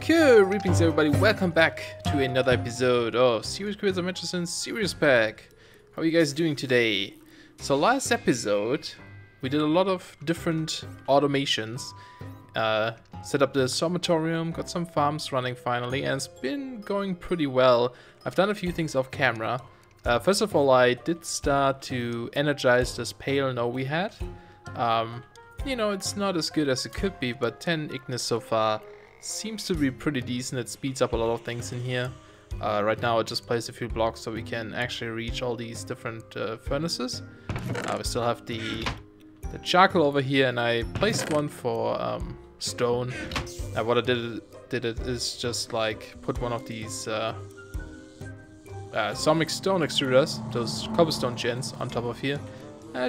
Good greetings everybody, welcome back to another episode of Serious Careers Adventures in SeriousPack. How are you guys doing today? So last episode, we did a lot of different automations. Set up the sanatorium, got some farms running finally, and it's been going pretty well. I've done a few things off camera. First of all, I did start to energize this pale no we had. You know, it's not as good as it could be, but 10 Ignis so far seems to be pretty decent. It speeds up a lot of things in here. Right now I just placed a few blocks so we can actually reach all these different furnaces. We still have the charcoal over here, and I placed one for stone. What I did is just like put one of these Sonic stone extruders, those cobblestone gens, on top of here.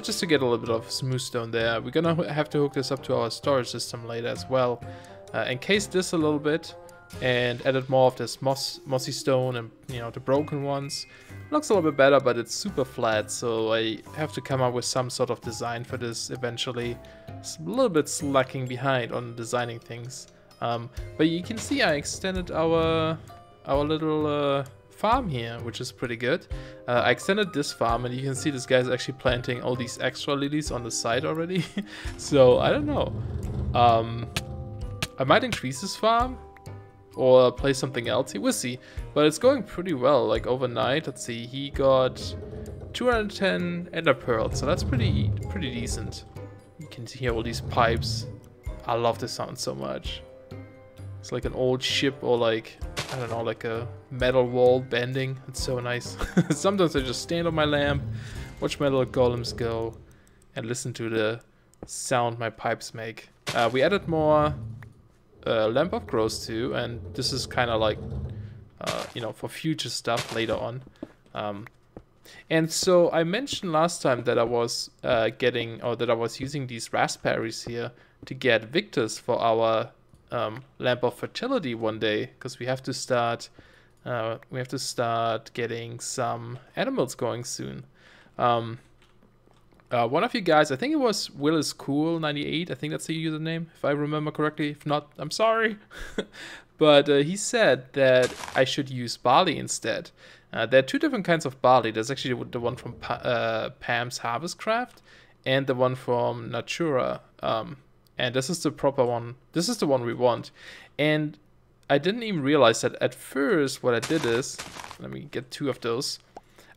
Just to get a little bit of smooth stone there. We're gonna have to hook this up to our storage system later as well. Encase this a little bit and added more of this mossy stone and, you know, the broken ones. Looks a little bit better, but it's super flat, so I have to come up with some sort of design for this eventually. It's a little bit slacking behind on designing things. But you can see I extended our little farm here, which is pretty good. I extended this farm, and you can see this guy's actually planting all these extra lilies on the side already. So I don't know. I might increase this farm or play something else. We'll see. But it's going pretty well. Like overnight, let's see, he got 210 ender pearls, so that's pretty decent. You can hear all these pipes. I love this sound so much. It's like an old ship, or like, I don't know, like a metal wall bending. It's so nice. Sometimes I just stand on my lamp, watch my little golems go, and listen to the sound my pipes make. We added more lamp of growth too, and this is kind of like, you know, for future stuff later on. And so I mentioned last time that I was using these raspberries here to get victors for our lamp of fertility one day, because we have to start getting some animals going soon. One of you guys, I think it was WillisCool98, I think that's the username, if I remember correctly. If not, I'm sorry. But he said that I should use barley instead. There are two different kinds of barley. There's actually the one from Pam's Harvestcraft and the one from Natura. And this is the proper one. This is the one we want. And I didn't even realize that at first. What I did is, let me get two of those.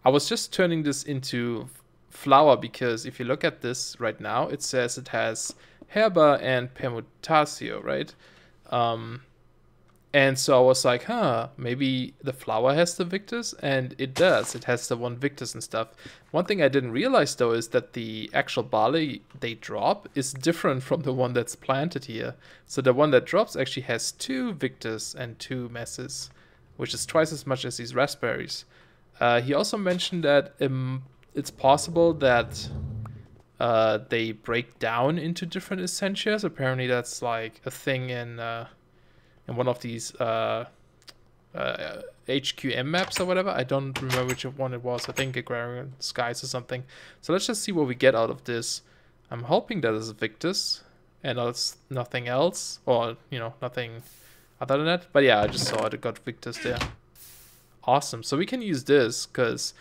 I was just turning this into flour, because if you look at this right now, it says it has herba and permutatio, right? And so I was like, maybe the flour has the victors, and it does. It has the one victors and stuff. One thing I didn't realize though is that the actual barley they drop is different from the one that's planted here. So the one that drops actually has 2 victors and 2 messes, which is twice as much as these raspberries. He also mentioned that it's possible that they break down into different essentias. Apparently that's like a thing in one of these HQM maps or whatever. I don't remember which one it was. I think Agrarian Skies or something. So let's just see what we get out of this. I'm hoping that it's Victus and it's nothing else, or, you know, nothing other than that. But yeah, I just saw it got Victus there. Awesome. So we can use this because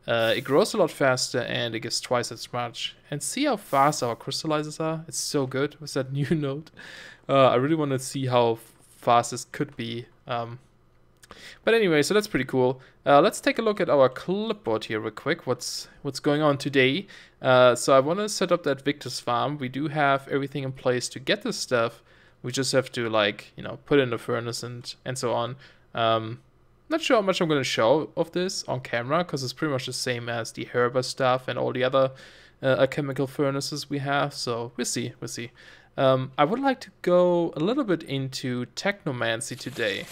it grows a lot faster and it gives twice as much. And see how fast our crystallizers are. It's so good with that new node. I really want to see how fast this could be. But anyway, so that's pretty cool. Let's take a look at our clipboard here real quick. What's going on today? So I want to set up that Victus farm. We do have everything in place to get this stuff. We just have to, like, you know, put in the furnace and so on. Not sure how much I'm going to show of this on camera, because it's pretty much the same as the herba stuff and all the other chemical furnaces we have. So we'll see. I would like to go a little bit into Technomancy today,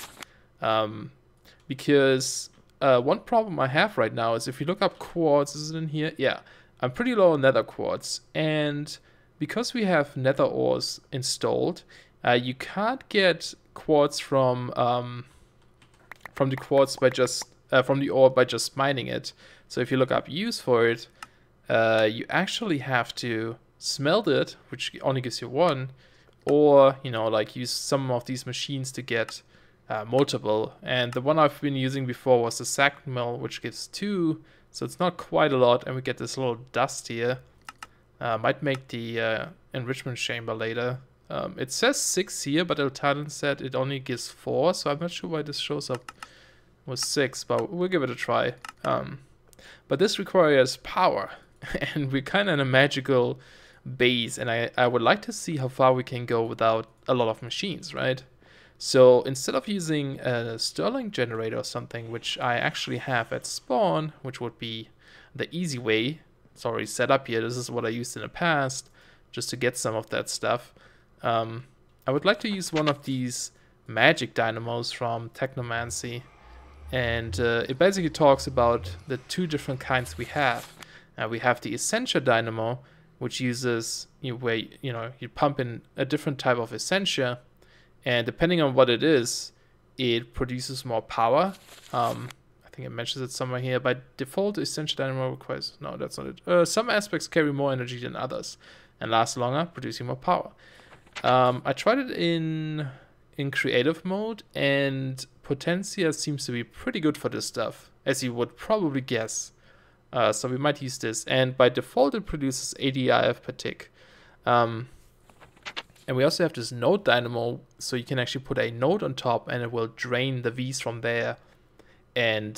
because one problem I have right now is if you look up quartz, is it in here? Yeah, I'm pretty low on nether quartz, and because we have nether ores installed, you can't get quartz from the quartz by just from the ore by just mining it. So if you look up use for it, you actually have to smelt it, which only gives you 1, or, you know, like use some of these machines to get multiple. And the one I've been using before was the sack mill, which gives 2, so it's not quite a lot, and we get this little dust here. Might make the enrichment chamber later. It says 6 here, but Eltaden said it only gives 4, so I'm not sure why this shows up with 6, but we'll give it a try. But this requires power, and we're kind of in a magical base, and I would like to see how far we can go without a lot of machines, right? So instead of using a Stirling generator or something, which I actually have at spawn, which would be the easy way, it's already set up here, this is what I used in the past, just to get some of that stuff. I would like to use one of these magic dynamos from Technomancy, and it basically talks about the 2 different kinds we have. We have the Essentia dynamo, which uses where you pump in a different type of Essentia, and depending on what it is, it produces more power. I think it mentions it somewhere here. By default, Essentia dynamo requires, no, that's not it. Some aspects carry more energy than others and last longer, producing more power. I tried it in creative mode, and Potentia seems to be pretty good for this stuff, as you would probably guess. So we might use this, and by default it produces 80 IF per tick. And we also have this node dynamo, so you can actually put a node on top and it will drain the V's from there and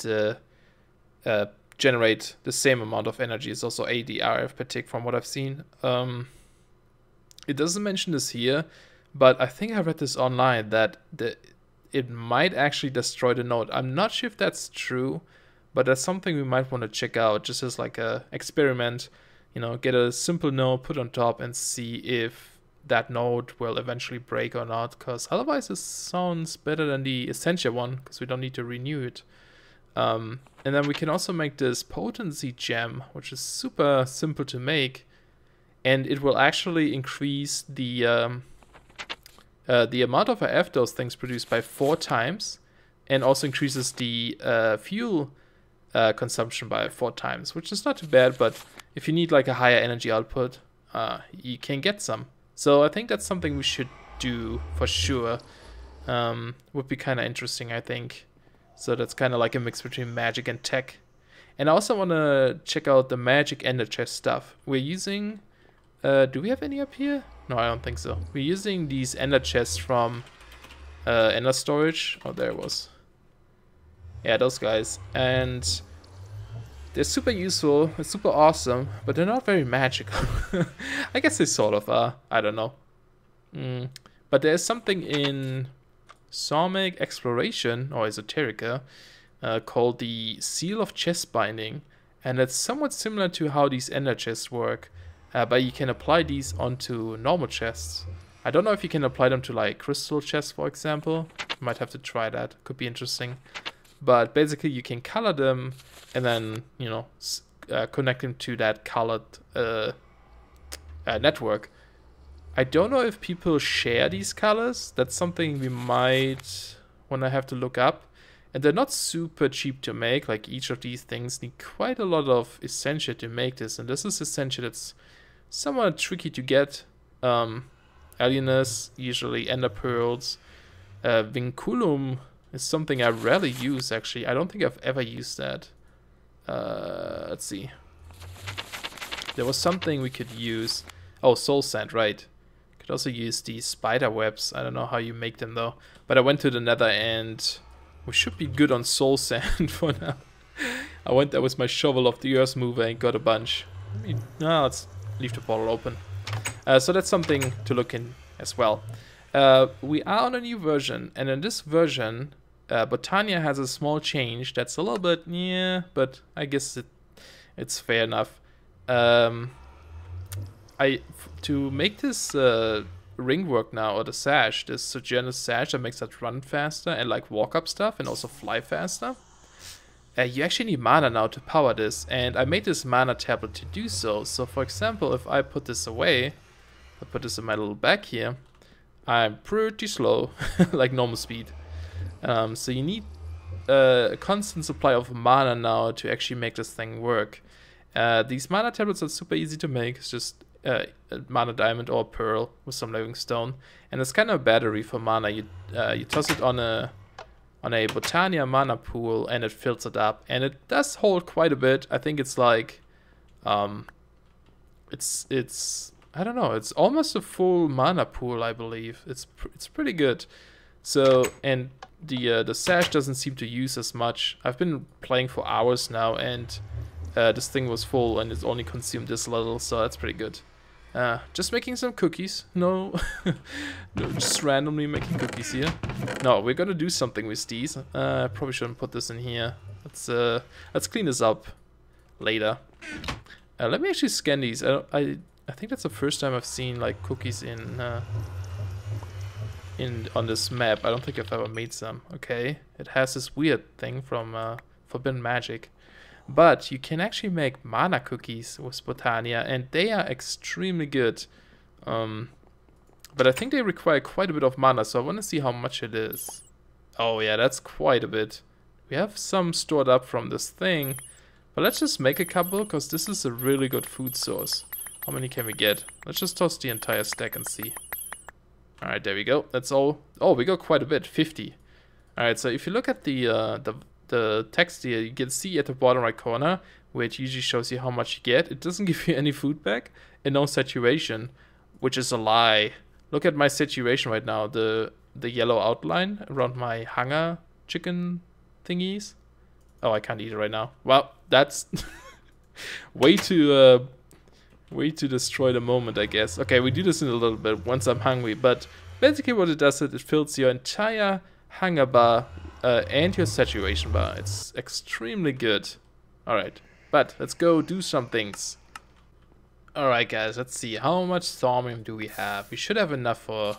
generate the same amount of energy. It's also 80 RF per tick from what I've seen. It doesn't mention this here, but I think I read this online that it might actually destroy the node. I'm not sure if that's true, but that's something we might want to check out just as like a experiment. Get a simple node, put on top, and see if that node will eventually break or not, because otherwise this sounds better than the Essentia one, because we don't need to renew it. And then we can also make this potency gem, which is super simple to make, and it will actually increase the amount of AF those things produce by 4 times, and also increases the fuel consumption by 4 times, which is not too bad, but if you need like a higher energy output, you can get some. So I think that's something we should do for sure. Would be kind of interesting, I think. So that's kind of like a mix between magic and tech. And I also want to check out the magic ender chest stuff. We're using... do we have any up here? No, I don't think so. We're using these ender chests from ender storage. Oh, there it was. Yeah, those guys. And they're super useful. It's super awesome. But they're not very magical. I guess they sort of are. I don't know. But there's something in Psalmic Exploration, or Esoterica, called the Seal of Chest Binding. And it's somewhat similar to how these ender chests work. But you can apply these onto normal chests. I don't know if you can apply them to like crystal chests, for example. Might have to try that. Could be interesting. But basically you can color them and then, connect them to that colored network. I don't know if people share these colors. That's something we might want to have to look up. And they're not super cheap to make. Like each of these things need quite a lot of Essentia to make this. And this is Essentia that's somewhat tricky to get. Alienus, usually ender pearls. Vinculum is something I rarely use, actually. I don't think I've ever used that. Let's see. There was something we could use. Oh, soul sand, right. Could also use these spider webs. I don't know how you make them though. But I went to the nether and we should be good on soul sand for now. I went there with my shovel of the earth mover and got a bunch. Let's leave the portal open. So that's something to look in as well. We are on a new version, and in this version, Botania has a small change that's a little bit, yeah, but I guess it's fair enough. To make this ring work now, or the sash, this Sojourner sash that makes that run faster and like walk up stuff and also fly faster, you actually need mana now to power this, and I made this mana tablet to do so. So for example, if I put this away, I put this in my little bag here, I'm pretty slow, like normal speed. So you need a constant supply of mana now to actually make this thing work. These mana tablets are super easy to make. It's just a mana diamond or a pearl with some living stone, and it's kind of a battery for mana. You toss it on a on a Botania mana pool, and it fills it up. And it does hold quite a bit. I think it's like, it's I don't know. It's almost a full mana pool, I believe. It's pretty good. So, and the sash doesn't seem to use as much. I've been playing for hours now, and this thing was full, and it's only consumed this little, so that's pretty good. Just making some cookies. No, no, just randomly making cookies here. No, we're gonna do something with these. Probably shouldn't put this in here. Let's clean this up later. Let me actually scan these. I think that's the first time I've seen like cookies on this map. I don't think I've ever made some. Okay, it has this weird thing from Forbidden Magic. But you can actually make mana cookies with Botania, and they are extremely good. But I think they require quite a bit of mana, so I want to see how much it is. Oh yeah, that's quite a bit. We have some stored up from this thing, but let's just make a couple, because this is a really good food source. How many can we get? Let's just toss the entire stack and see. Alright, there we go. That's all. Oh, we got quite a bit, 50. Alright, so if you look at the text here, you can see at the bottom right corner where it usually shows you how much you get. It doesn't give you any food back and no saturation, which is a lie. Look at my saturation right now, the yellow outline around my hunger chicken thingies. Oh, I can't eat it right now. Well, that's way to destroy the moment, I guess. Okay, we do this in a little bit once I'm hungry, but basically what it does is it fills your entire hunger bar and your saturation bar. It's extremely good. Alright, but let's go do some things. Alright guys, let's see. How much thaumium do we have? We should have enough for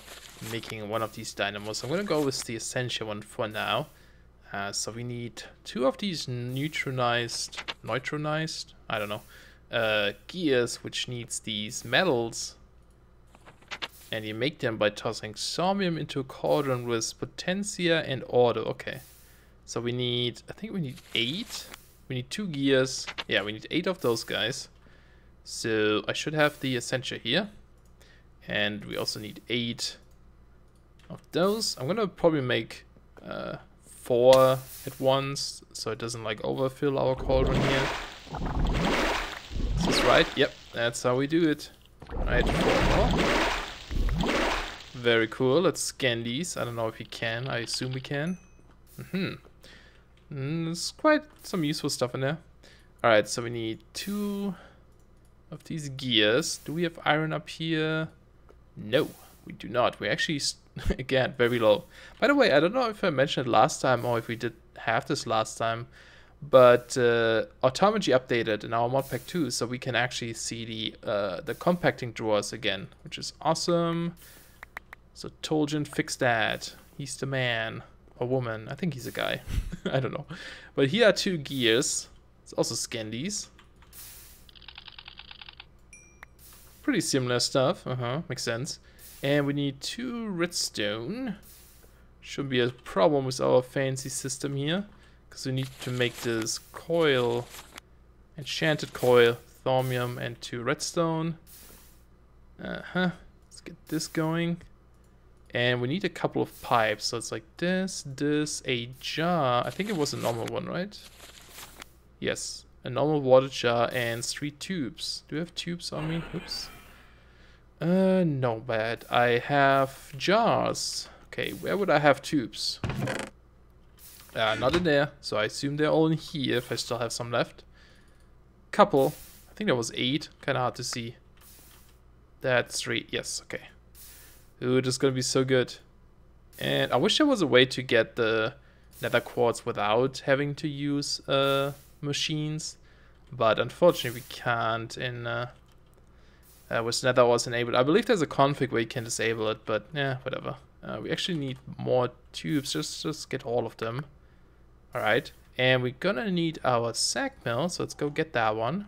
making one of these dynamos. I'm gonna go with the essential one for now. So we need 2 of these neutronized, I don't know, gears, which needs these metals. And you make them by tossing thaumium into a cauldron with potentia and order. Okay. So we need, I think we need 8. We need 2 gears. Yeah, we need 8 of those guys. So I should have the essential here. And we also need 8 of those. I'm gonna probably make 4 at once, so it doesn't like overfill our cauldron here. Is this right? Yep, that's how we do it. Alright, 4 more. Very cool. Let's scan these. I don't know if we can. I assume we can. There's quite some useful stuff in there. Alright, so we need 2 of these gears. Do we have iron up here? No, we do not. We actually, again, very low. By the way, I don't know if I mentioned it last time or if we did have this last time, but Automagy updated in our modpack 2, so we can actually see the compacting drawers again, which is awesome. So Toljan fixed that. He's the man. Or woman. I think he's a guy. I don't know. But here are 2 gears. Let's also scan these. Pretty similar stuff. Makes sense. And we need 2 redstone. Shouldn't be a problem with our fancy system here. Because we need to make this coil. Enchanted coil. Thaumium and 2 redstone. Let's get this going. And we need a couple of pipes, so it's like this, a jar. I think it was a normal one, right? Yes, a normal water jar and 3 tubes. Do you have tubes on me? Oops. No, bad. I have jars. Okay, where would I have tubes? Not in there, so I assume they're all in here if I still have some left. Couple. I think that was 8. Kind of hard to see. That's 3. Yes, okay. Ooh, this is gonna be so good. And I wish there was a way to get the nether quartz without having to use machines. But unfortunately we can't in with nether was enabled. I believe there's a config where you can disable it, but yeah, whatever. We actually need more tubes, just get all of them. Alright. And we're gonna need our sack mill, so let's go get that one.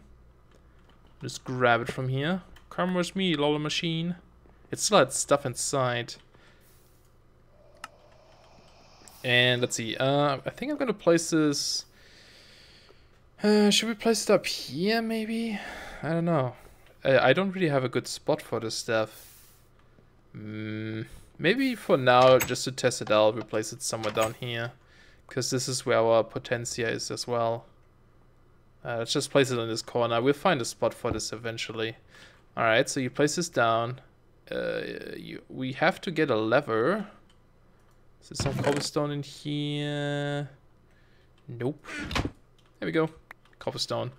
Just grab it from here. Come with me, lol machine. It still had stuff inside. And let's see. I think I'm gonna place this. Should we place it up here, maybe? I don't know. I don't really have a good spot for this stuff. Maybe for now, just to test it out, we'll place it somewhere down here. because this is where our potencia is as well. Let's just place it in this corner. We'll find a spot for this eventually. Alright, so you place this down. We have to get a lever. Is there some cobblestone in here? Nope. There we go. Cobblestone.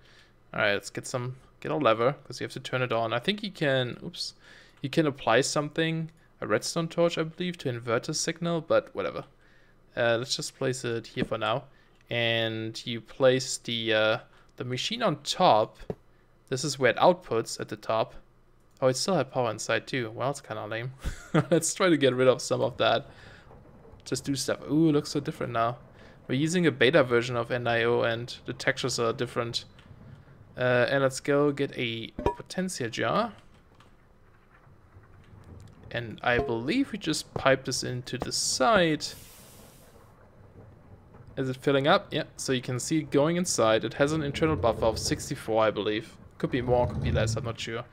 Alright, let's get a lever, because you have to turn it on. I think you can, oops. You can apply something, a redstone torch, I believe, to invert the signal, but whatever. Let's just place it here for now. And you place the machine on top. This is where it outputs at the top. Oh, it still had power inside too. Well, it's kind of lame. Let's try to get rid of some of that. Just do stuff. Ooh, it looks so different now. We're using a beta version of NIO and the textures are different. And let's go get a potencia jar. And I believe we just pipe this into the side. Is it filling up? Yeah, so you can see it going inside. It has an internal buffer of 64, I believe. Could be more, could be less, I'm not sure.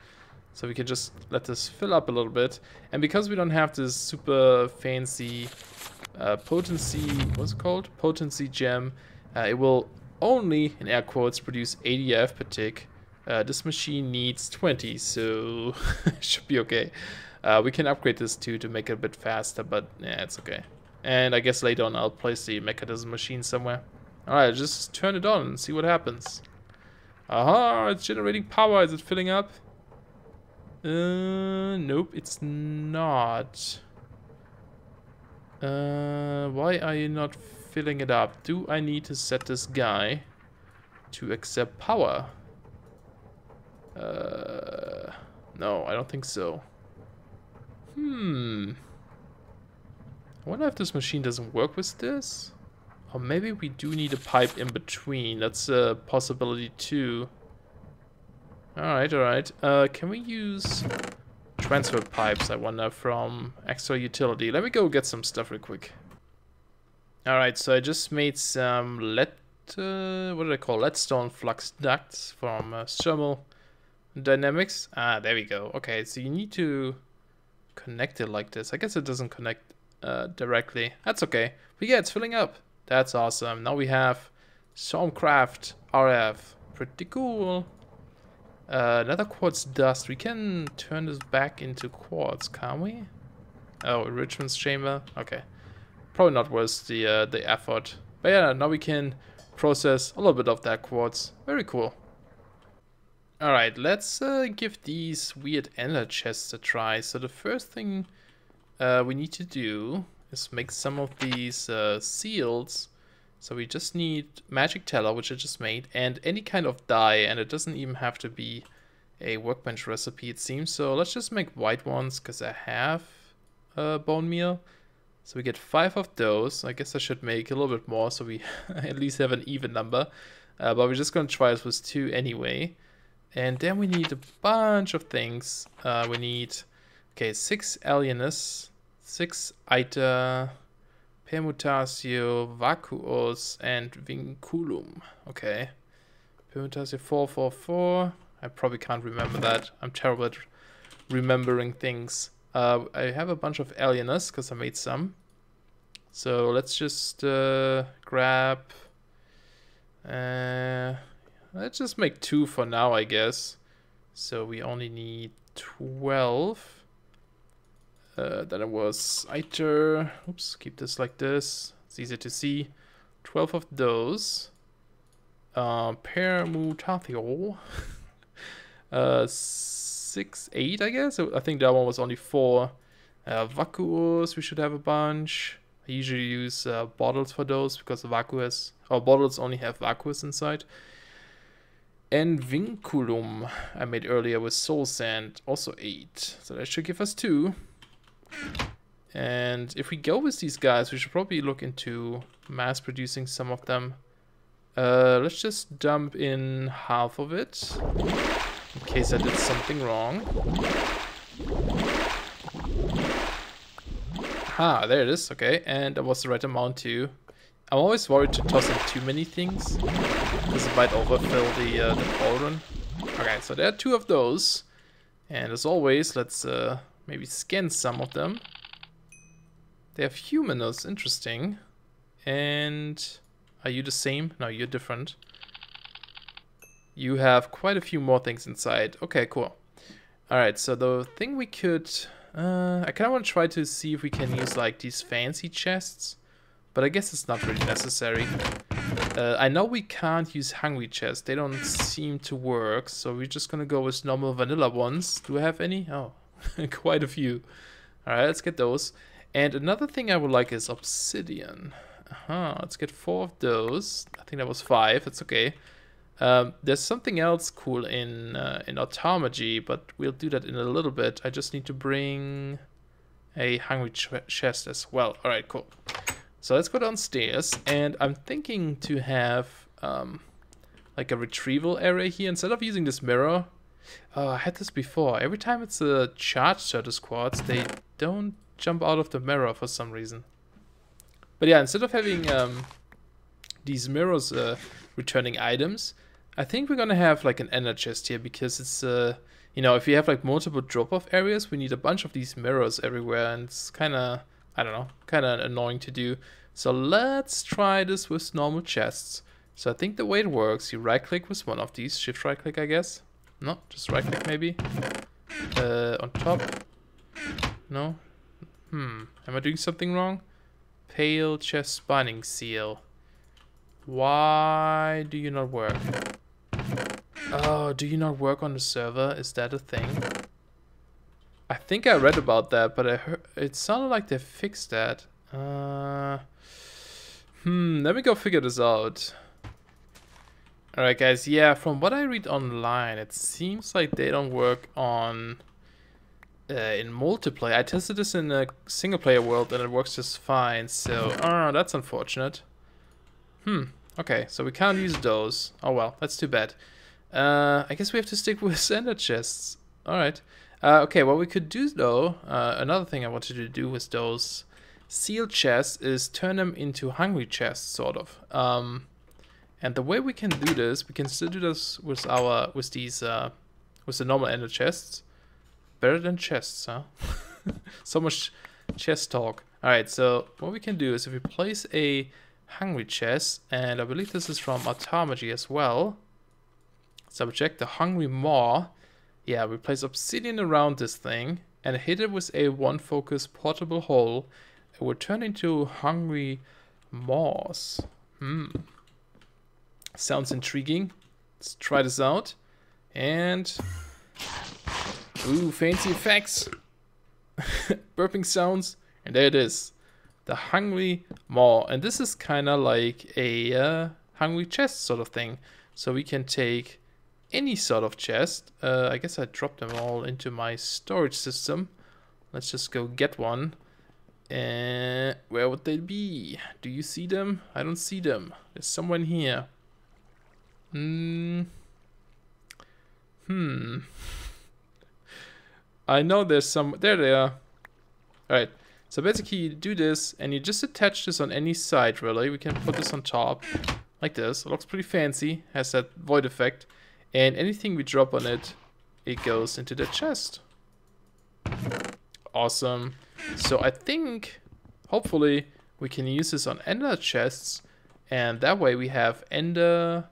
So we can just let this fill up a little bit. And because we don't have this super fancy potency, what's it called? Potency gem, it will only, in air quotes, produce 80 AF per tick. This machine needs 20, so it should be okay. We can upgrade this too to make it a bit faster, but yeah, it's okay. And I guess later on I'll place the mechanism machine somewhere. Alright, just turn it on and see what happens. Aha, it's generating power. Is it filling up? Nope, it's not. Why are you not filling it up? Do I need to set this guy to accept power? No, I don't think so. I wonder if this machine doesn't work with this? Or maybe we do need a pipe in between. That's a possibility too. Alright, alright. Can we use transfer pipes, I wonder, from extra utility? Let me go get some stuff real quick. Alright, so I just made some what did I call leadstone flux ducts from thermal dynamics. Ah, there we go. Okay, so you need to connect it like this. I guess it doesn't connect directly. That's okay. But yeah, it's filling up. That's awesome. Now we have Thaumcraft RF. Pretty cool. Another quartz dust. We can turn this back into quartz, can't we? Oh, enrichment chamber. Okay. Probably not worth the effort. But yeah, now we can process a little bit of that quartz. Very cool. Alright, let's give these weird ender chests a try. So the first thing we need to do is make some of these seals. So we just need magic teller, which I just made, and any kind of dye, and it doesn't even have to be a workbench recipe, it seems. So let's just make white ones, because I have bone meal. So we get 5 of those. I guess I should make a little bit more, so we at least have an even number. But we're just going to try this with 2 anyway. And then we need a bunch of things. We need, okay, 6 alienus, 6 iter, permutatio, vacuos, and vinculum. Okay. Permutatio 444. I probably can't remember that. I'm terrible at remembering things. I have a bunch of alienus because I made some. So let's just grab... let's just make 2 for now, I guess. So we only need 12. Then it was iter. Oops, keep this like this. It's easy to see. 12 of those. Permutatio. 6, 8, I guess. I think that one was only 4. Vacuos, we should have a bunch. I usually use bottles for those because vacuos, or bottles only have vacuos inside. And vinculum I made earlier with soul sand, also 8. So that should give us 2. And if we go with these guys, we should probably look into mass producing some of them. Let's just dump in half of it, in case I did something wrong. Ah, there it is, okay, and that was the right amount too. I'm always worried to toss in too many things, because it might overfill the cauldron. Okay, so there are 2 of those. And as always, let's maybe scan some of them. They have humanus, interesting. And are you the same? No, you're different. You have quite a few more things inside. Okay, cool. Alright, so the thing we could... I kind of want to try to see if we can use like these fancy chests. But I guess it's not really necessary. I know we can't use hungry chests. They don't seem to work. So we're just going to go with normal vanilla ones. Do I have any? Oh, quite a few. Alright, let's get those. And another thing I would like is obsidian. Let's get 4 of those. I think that was 5. It's okay. There's something else cool in Thaumcraft, but we'll do that in a little bit. I just need to bring a hungry chest as well. Alright, cool. So let's go downstairs, and I'm thinking to have like a retrieval area here. Instead of using this mirror, I had this before. Every time it's a charge turtle squads, they don't jump out of the mirror for some reason. But yeah, instead of having these mirrors returning items, I think we're gonna have like an ender chest here, because it's you know, if you have like multiple drop-off areas, we need a bunch of these mirrors everywhere, and it's kind of, I don't know, kind of annoying to do. So let's try this with normal chests. So I think the way it works, you right click with one of these, shift right click I guess. No, just right click maybe. On top. No? Am I doing something wrong? Pale chest binding seal. Why do you not work? Oh, do you not work on the server? Is that a thing? I think I read about that, but I heard it sounded like they fixed that. Let me go figure this out. Alright guys, yeah, from what I read online, it seems like they don't work on in multiplayer. I tested this in a single player world and it works just fine, so that's unfortunate. Okay, so we can't use those. Oh well, that's too bad. I guess we have to stick with ender chests. Alright. Okay, what we could do though, another thing I wanted to do with those sealed chests is turn them into hungry chests, sort of. And the way we can do this, we can still do this with these with the normal ender chests. Better than chests, huh? So much chest talk. Alright, so what we can do is if we place a hungry chest, and I believe this is from Thaumcraft as well. Subject the hungry maw. Yeah, we place obsidian around this thing and hit it with a one focus portable hole. It will turn into hungry maws. Sounds intriguing. Let's try this out. And ooh, fancy effects. Burping sounds. And there it is. The hungry maw. And this is kind of like a hungry chest sort of thing. So we can take any sort of chest. I guess I dropped them all into my storage system. Let's just go get one. And where would they be? Do you see them? I don't see them. There's someone here. I know there's some. There they are. Alright. So basically you do this and you just attach this on any side really. We can put this on top like this. It looks pretty fancy. Has that void effect. And anything we drop on it, it goes into the chest. Awesome. So I think, hopefully, we can use this on ender chests. And that way we have ender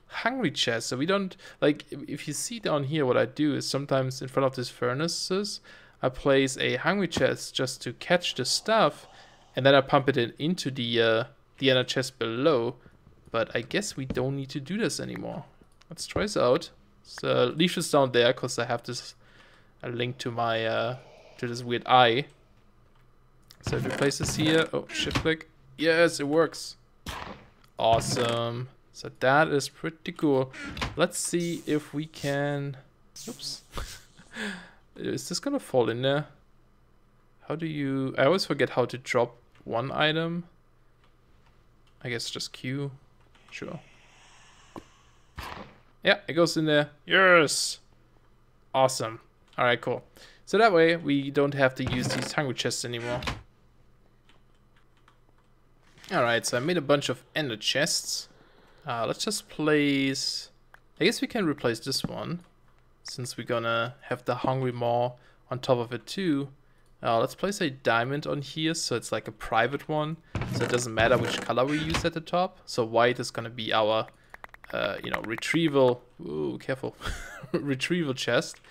hungry chests. So we don't, like, if you see down here, what I do is sometimes in front of these furnaces, I place a hungry chest just to catch the stuff. And then I pump it into the ender chest below. But I guess we don't need to do this anymore. Let's try this out. So leave this down there because I have this a link to my to this weird eye. So if we place this here, oh, shift click. Yes, it works. Awesome. So that is pretty cool. Let's see if we can. Oops. Is this gonna fall in there? How do you? I always forget how to drop one item. I guess just Q. Sure. Yeah, it goes in there. Yes! Awesome. Alright, cool. So that way, we don't have to use these hungry chests anymore. Alright, so I made a bunch of ender chests. Let's just place... I guess we can replace this one. Since we're gonna have the hungry maw on top of it too. Let's place a diamond on here, so it's like a private one. So it doesn't matter which color we use at the top. So white is gonna be our, you know, retrieval. Ooh, careful. Retrieval chest.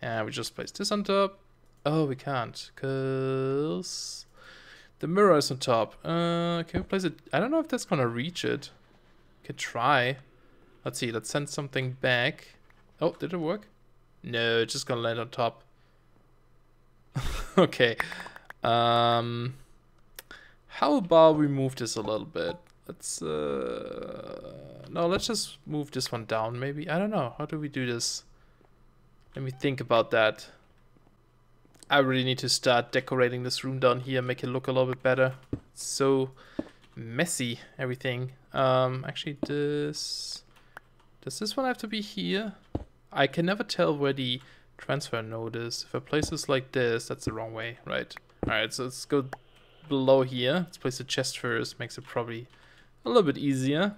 And we just place this on top. Oh, we can't, cause the mirror is on top. Can we place it? I don't know if that's gonna reach it. Could try. Let's see. Let's send something back. Oh, did it work? No, it's just gonna land on top. Okay. How about we move this a little bit? Let's no, let's just move this one down maybe. I don't know. How do we do this? Let me think about that. I really need to start decorating this room down here, make it look a little bit better. It's so messy, everything. Actually, does this one have to be here? I can never tell where the transfer node is. If I place this like this, that's the wrong way, right? Alright, so let's go below here. Let's place the chest first, makes it probably a little bit easier.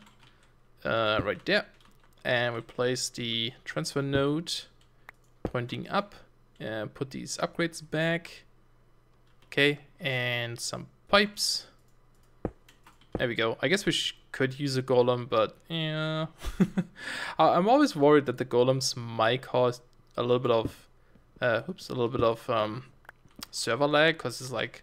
Right there. And we place the transfer node pointing up. And put these upgrades back. Okay, and some pipes. There we go. I guess we could use a golem, but yeah. I'm always worried that the golems might cause a little bit of server lag, because it's like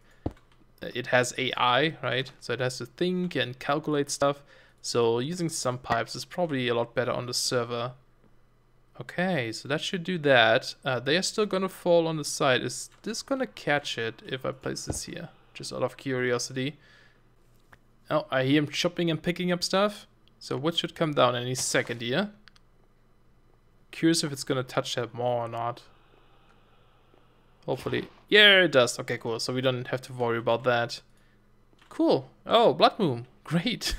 it has AI, right? So it has to think and calculate stuff. So using some pipes is probably a lot better on the server. Okay, so that should do that. They are still gonna fall on the side. Is this gonna catch it if I place this here? Just out of curiosity. Oh, I hear him chopping and picking up stuff. So wood should come down any second here. Curious if it's gonna touch that more or not. Hopefully. Yeah, it does. Okay, cool. So we don't have to worry about that. Cool. Oh, blood moon. Great.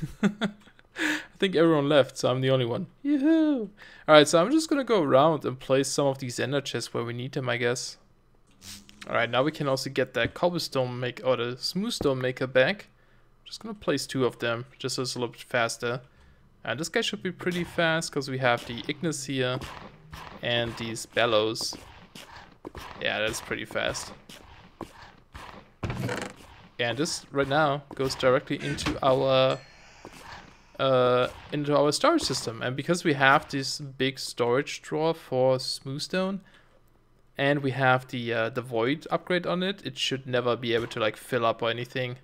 I think everyone left, so I'm the only one. Yoo-hoo! Alright, so I'm just gonna go around and place some of these ender chests where we need them, I guess. Alright, now we can also get that cobblestone or the smooth stone maker back. Just gonna place 2 of them, just so it's a little bit faster. And this guy should be pretty fast, because we have the Ignis here and these bellows. Yeah, that's pretty fast. And this right now goes directly into our storage system. And because we have this big storage drawer for smoothstone and we have the void upgrade on it, it should never be able to like fill up or anything.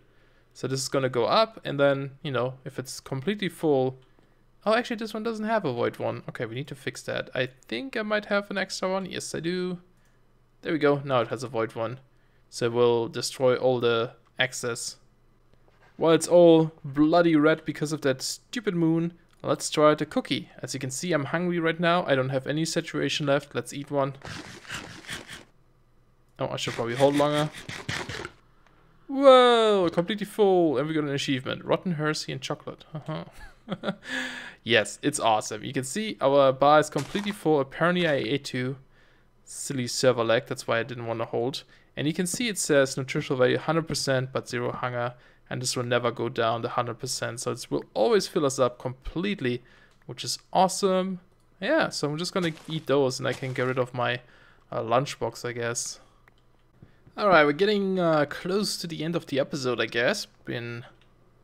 So this is gonna go up, and then, you know, if it's completely full. Oh, actually this one doesn't have a void one. Okay, we need to fix that. I think I might have an extra one. Yes, I do. There we go. Now it has a void one. So it will destroy all the access. While it's all bloody red because of that stupid moon, let's try the cookie. As you can see, I'm hungry right now. I don't have any saturation left. Let's eat one. Oh, I should probably hold longer. Whoa, completely full. And we got an achievement. Rotten Hersey and chocolate. Yes, it's awesome. You can see our bar is completely full. Apparently I ate 2. Silly server lag, that's why I didn't want to hold. And you can see it says nutritional value 100% but 0 hunger. And this will never go down to 100%. So it will always fill us up completely, which is awesome. Yeah, so I'm just going to eat those and I can get rid of my lunchbox, I guess. Alright, we're getting close to the end of the episode, I guess. Been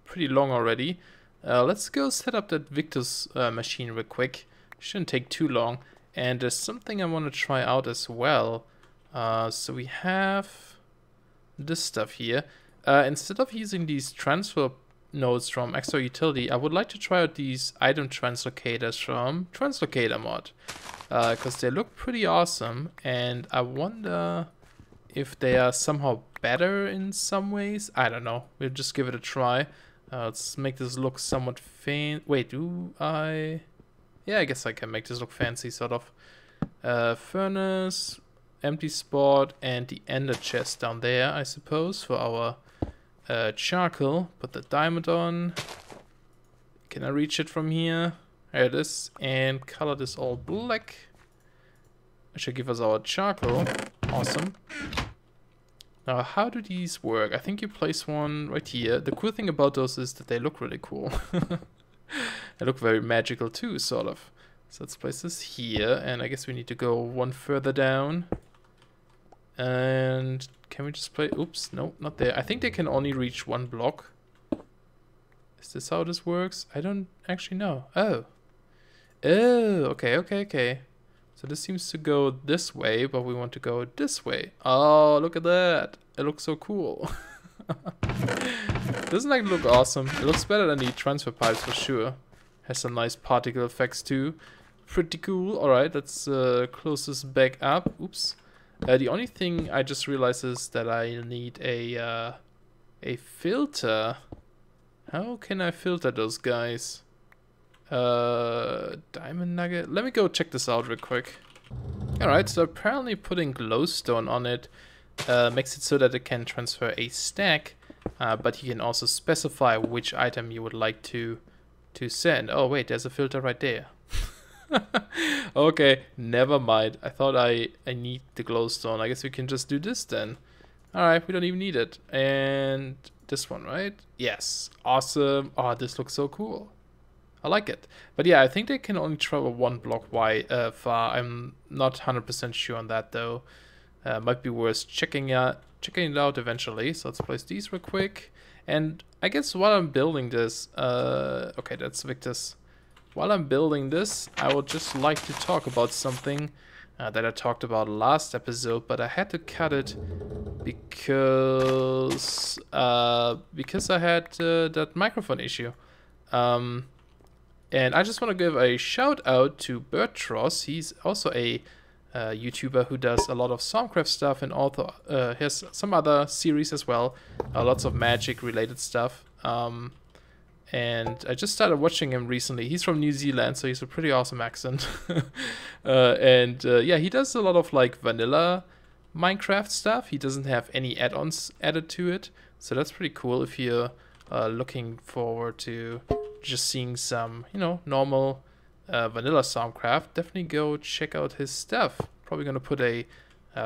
pretty long already. Let's go set up that Victor's machine real quick. Shouldn't take too long. And there's something I want to try out as well. So we have this stuff here. Instead of using these transfer nodes from extra utility, I would like to try out these item translocators from Translocator mod. Because they look pretty awesome. And I wonder if they are somehow better in some ways. I don't know. We'll just give it a try. Let's make this look somewhat wait, do I... Yeah, I guess I can make this look fancy, sort of. Furnace, empty spot, and the ender chest down there, I suppose, for our charcoal. Put the diamond on. Can I reach it from here? There it is. And color this all black. That should give us our charcoal. Awesome. Now, how do these work? I think you place one right here. The cool thing about those is that they look really cool. They look very magical too, sort of. So let's place this here, and I guess we need to go one further down. And can we just play? Oops, no, not there. I think they can only reach one block. Is this how this works? I don't actually know. Oh. Oh, okay. So this seems to go this way, but we want to go this way. Oh, look at that. It looks so cool. Doesn't that look awesome? It looks better than the transfer pipes for sure. Has some nice particle effects too. Pretty cool. Alright, let's close this back up. Oops. The only thing I just realized is that I need a filter. How can I filter those guys? Diamond nugget. Let me go check this out real quick. Alright, so apparently putting glowstone on it makes it so that it can transfer a stack, but you can also specify which item you would like to send. Oh wait, there's a filter right there. Okay, never mind. I thought I need the glowstone. I guess we can just do this then. Alright, we don't even need it. And this one, right? Yes, awesome. Oh, this looks so cool. I like it. But yeah, I think they can only travel one block far. I'm not 100% sure on that though. Might be worth checking it out eventually. So let's place these real quick. And I guess while I'm building this, okay, that's Victor's. While I'm building this, I would just like to talk about something that I talked about last episode, but I had to cut it because I had that microphone issue. And I just want to give a shout out to Bertros. He's also a YouTuber who does a lot of Thaumcraft stuff and also has some other series as well. Lots of magic related stuff. And I just started watching him recently. He's from New Zealand, so he's a pretty awesome accent. Yeah, he does a lot of like vanilla Minecraft stuff. He doesn't have any add-ons added to it. So that's pretty cool if you're looking forward to just seeing some, you know, normal vanilla Thaumcraft. Definitely go check out his stuff. Probably gonna put a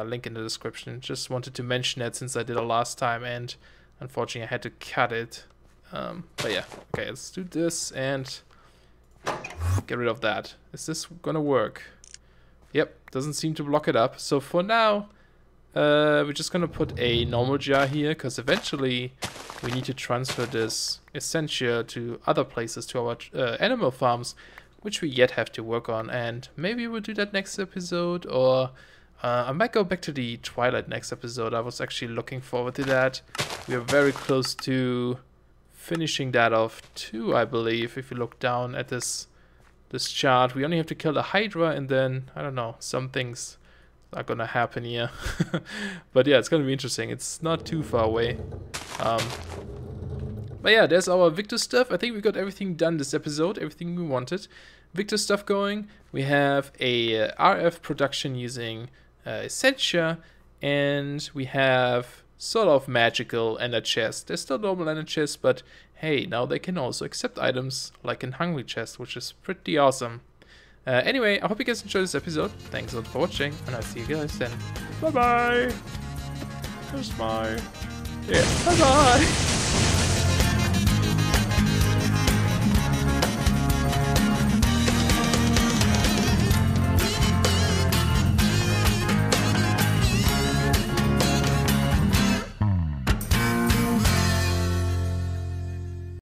link in the description. Just wanted to mention that since I did it last time and unfortunately I had to cut it. But yeah, okay, let's do this and get rid of that. Is this gonna work? Yep, doesn't seem to block it up. So for now, we're just gonna put a normal jar here because eventually we need to transfer this essentia to other places, to our animal farms, which we yet have to work on. And maybe we'll do that next episode, or I might go back to the Twilight next episode. I was actually looking forward to that. We are very close to finishing that off too, I believe. If you look down at this chart, we only have to kill the Hydra, and then I don't know, some things are gonna happen here. But yeah, it's gonna be interesting. It's not too far away. But yeah, there's our Victor stuff. I think we got everything done this episode, everything we wanted. Victor stuff going. We have a RF production using Essentia, and we have sort of magical ender chest. There's still normal ender chest, but hey, now they can also accept items like in Hungry Chest, which is pretty awesome. Anyway, I hope you guys enjoyed this episode. Thanks a lot for watching, and I'll see you guys then. Bye bye. There's my... Yeah, bye bye.